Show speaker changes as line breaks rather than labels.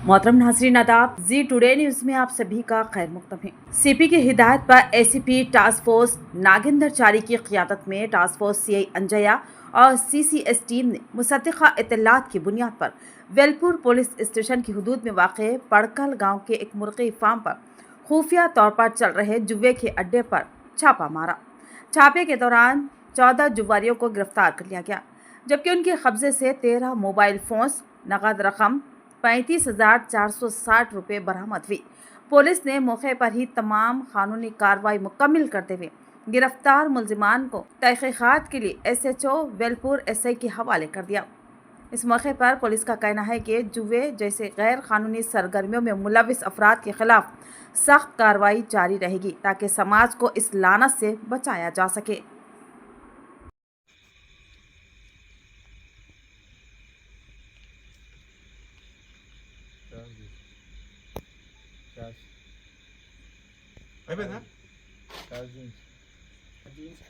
मोहतरम नाज़रीन आदाब, जी टुडे न्यूज़ में आप सभी का खैर मकदम है। सीपी की हिदायत पर एसीपी टास्क फोर्स नागेंद्रचारी की क़ियादत में टास्क फोर्स सीआई अंजया और सीसीएस टीम ने मुसद्दिक़ा इत्तलात की बुनियाद पर वेलपुर पुलिस स्टेशन की हदूद में वाक़े पड़कल गाँव के एक मुर्गी फार्म पर खुफिया तौर पर चल रहे जुए के अड्डे पर छापा मारा। छापे के दौरान 14 जुआरियों को गिरफ्तार कर लिया गया, जबकि उनके कब्जे से 13 मोबाइल फ़ोन्स, नकद रकम 35,460 रुपये बरामद हुई। पुलिस ने मौके पर ही तमाम कानूनी कार्रवाई मुकम्मल करते हुए गिरफ्तार मुलजिमान को तहकीकात के लिए एसएचओ वेलपुर एसआई के हवाले कर दिया। इस मौके पर पुलिस का कहना है कि जुए जैसे गैर कानूनी सरगर्मियों में मुलविस अफराद के खिलाफ सख्त कार्रवाई जारी रहेगी ताकि समाज को इस लानत से बचाया जा सके।
అయిపోయిందా?
జీన్స్